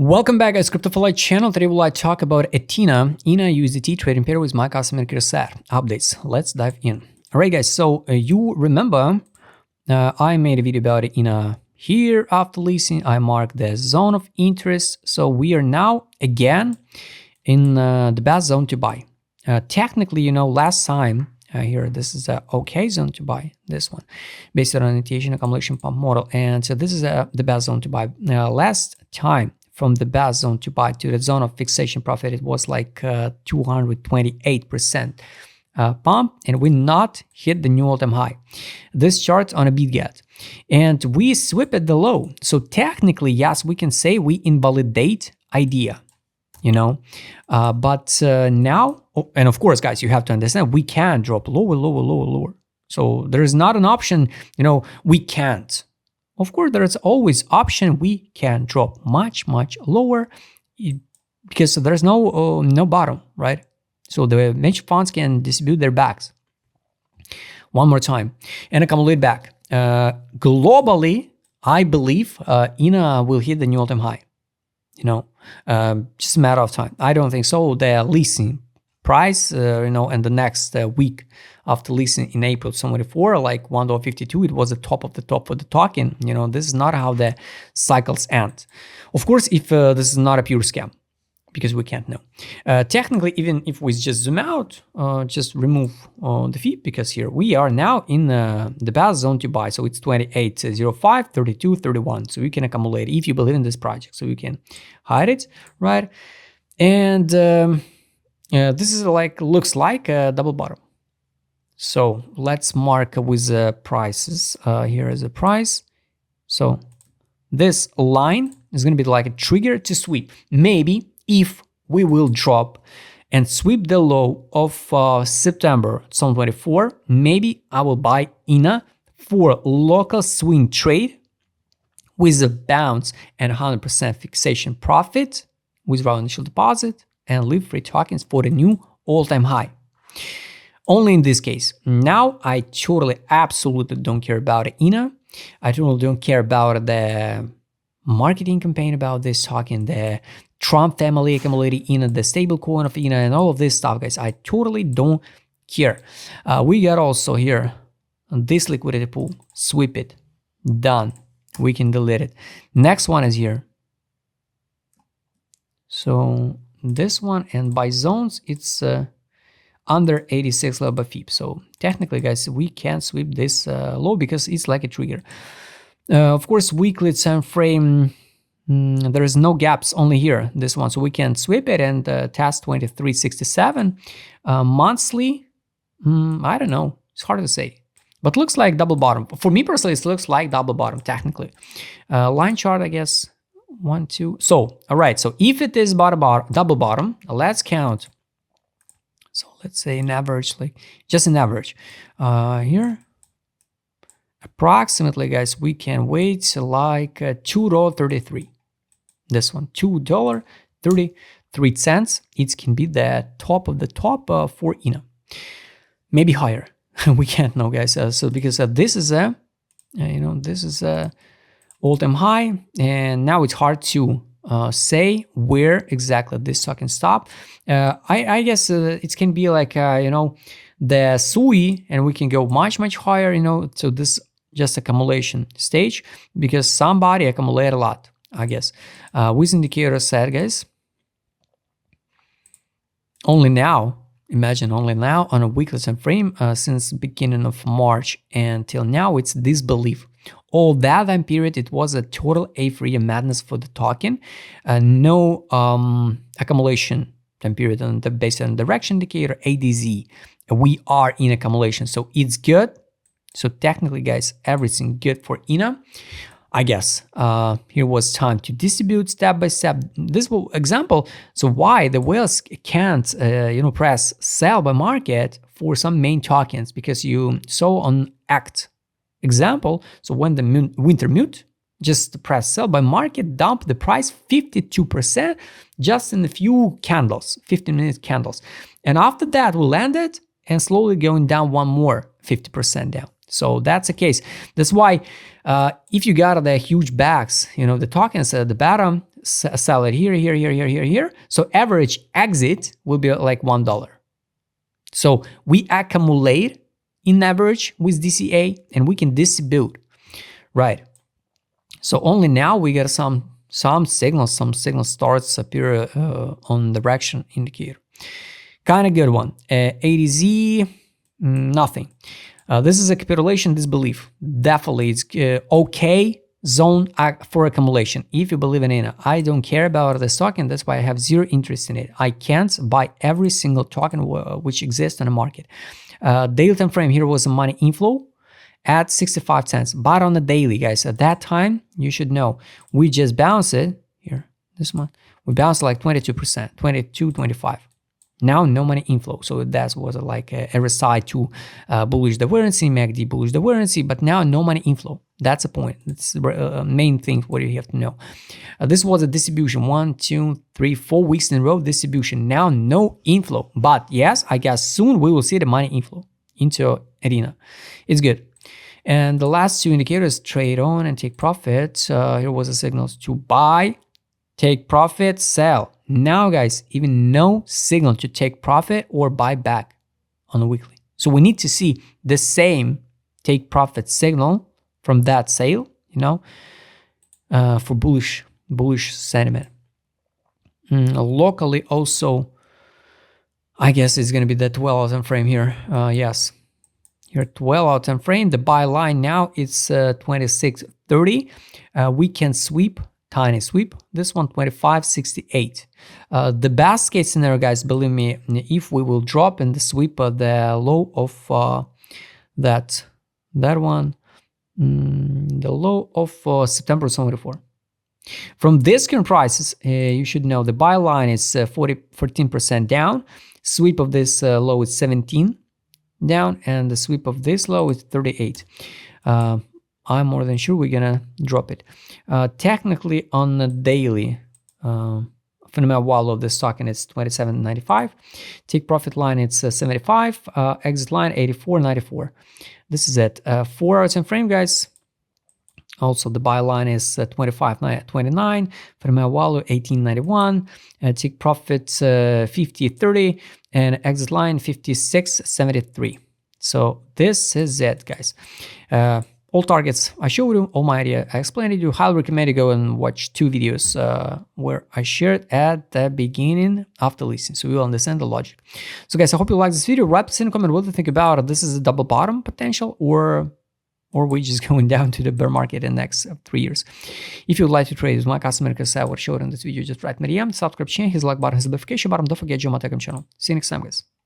Welcome back, guys. CryptoFly channel. Today we'll talk about ETHENA USDT trading pair with my customer set updates. Let's dive in. All right, guys. So you remember I made a video about ETHENA here after listing. I marked the zone of interest. So we are now again in the best zone to buy. Technically, last time here this is a okay zone to buy. This one based on ETHENA accumulation pump model, and so this is the best zone to buy. Last time, from the best zone to buy to the zone of fixation profit, it was like 228% pump, and we not hit the new all-time high. This chart on a beat get, and we sweep at the low. So technically, yes, we can say we invalidate idea, but now, and of course, guys, you have to understand we can drop lower. So there is not an option, we can't. Of course, there is always option we can drop much lower because there's no bottom, right? So the venture funds can distribute their bags one more time and accumulate back. Globally, I believe ENA will hit the new all-time high. Just a matter of time. I don't think so. The leasing price, and the next week after listing in April 24, like $1.52, it was the top of the top for the token. This is not how the cycles end. Of course, if this is not a pure scam, because we can't know. Technically, even if we just zoom out, just remove the feed, because here we are now in the best zone to buy. So it's 28.05, 32, 31. So you can accumulate if you believe in this project. So you can hide it, right? And this is looks like a double bottom. So let's mark with prices. Here is a price. So this line is going to be like a trigger to sweep. Maybe if we will drop and sweep the low of September 2024, maybe I will buy ENA for local swing trade with a bounce and 100% fixation profit with raw initial deposit and leave free tokens for the new all-time high. Only in this case. Now I totally, absolutely don't care about ENA. I totally don't care about the marketing campaign about this token, the Trump family accumulating ENA, the stable coin of ENA, and all of this stuff, guys. I totally don't care. We got also here this liquidity pool. Sweep it. Done. We can delete it. Next one is here. So this one, and by zones, it's under 86 level by FIB. So technically, guys, we can sweep this low because it's like a trigger. Of course, weekly time frame, there is no gaps, only here, this one. So we can sweep it and test 2367. Monthly, I don't know. It's hard to say. But looks like double bottom. For me personally, it looks like double bottom, technically. Line chart, I guess. 1, 2. So, all right. So if it is double bottom, let's count. So let's say an average, just an average. Here, approximately, guys, we can wait like $2.33. This one, $2.33. It can be the top of the top for ENA. Maybe higher. We can't know, guys. So because this is a, this is a all-time high, and now it's hard to say where exactly this token stop. I guess it can be like the SUI, and we can go much higher. So this just accumulation stage because somebody accumulate a lot, I guess. With indicator set, guys. Only now. Imagine only now on a weekly time frame since beginning of March until now, it's disbelief. All that time period, it was a total euphoria madness for the token. No accumulation time period on the based on direction indicator ADZ. We are in accumulation, so it's good. So technically, guys, everything good for ENA. I guess here was time to distribute step by step. This will example. So why the whales can't press sell by market for some main tokens, because you saw on ACT example. So when the winter mute, just press sell by market, dump the price 52% just in a few candles, 15-minute candles, and after that we landed and slowly going down one more 50% down. So that's the case. That's why if you got the huge bags, the tokens at the bottom, sell it here. So average exit will be like $1. So we accumulate in average with DCA and we can distribute, right? So only now we get some signals, starts appear on the direction indicator. Kind of good one. ADZ, nothing. This is a capitulation disbelief. Definitely, it's okay zone for accumulation. If you believe in ENA, I don't care about this token. That's why I have zero interest in it. I can't buy every single token which exists on the market. Daily time frame here was a money inflow at 65 cents. But on the daily, guys, at that time, you should know, we just bounced it here. This one, we bounced like 22%, 22, 25. Now no money inflow, so that was like a RSI to bullish divergency, MACD bullish divergency, but now no money inflow. That's the point. That's the main thing what you have to know. This was a distribution, 1, 2, 3, 4 weeks in a row distribution. Now no inflow, but yes, I guess soon we will see the money inflow into ETHENA. It's good. And the last two indicators, trade on and take profit. Here was a signal to buy, take profit, sell. Now, guys, even no signal to take profit or buy back on the weekly. So we need to see the same take profit signal from that sale, for bullish sentiment. Locally also, I guess it's going to be the 12-hour time frame here. Yes, here 12-hour time frame. The buy line now it's 26.30. We can sweep. Tiny sweep, this one 25.68. The best case scenario, guys, believe me, if we will drop in the sweep the low of that one, the low of September 24. From this current prices, you should know the buy line is 14% down, sweep of this low is 17 down, and the sweep of this low is 38. I'm more than sure we're gonna drop it. Technically on the daily, fundamental wall of this token is 27.95. Take profit line it's 75. Exit line 84.94. This is it. 4 hour time frame, guys. Also the buy line is 25.29. Fundamental wall 18.91. Take profit 50.30 and exit line 56.73. So this is it, guys. All targets I showed you, all my idea I explained it. You highly recommend you go and watch 2 videos where I shared at the beginning of the listing, so you will understand the logic. So guys, I hope you like this video. Write in a comment what do you think about it. This is a double bottom potential, or we just going down to the bear market in the next 3 years. If you'd like to trade with my customer because I was showed in this video, just write me DM, subscribe channel, his like button, his notification button. Don't forget join my Telegram channel. See you next time, guys.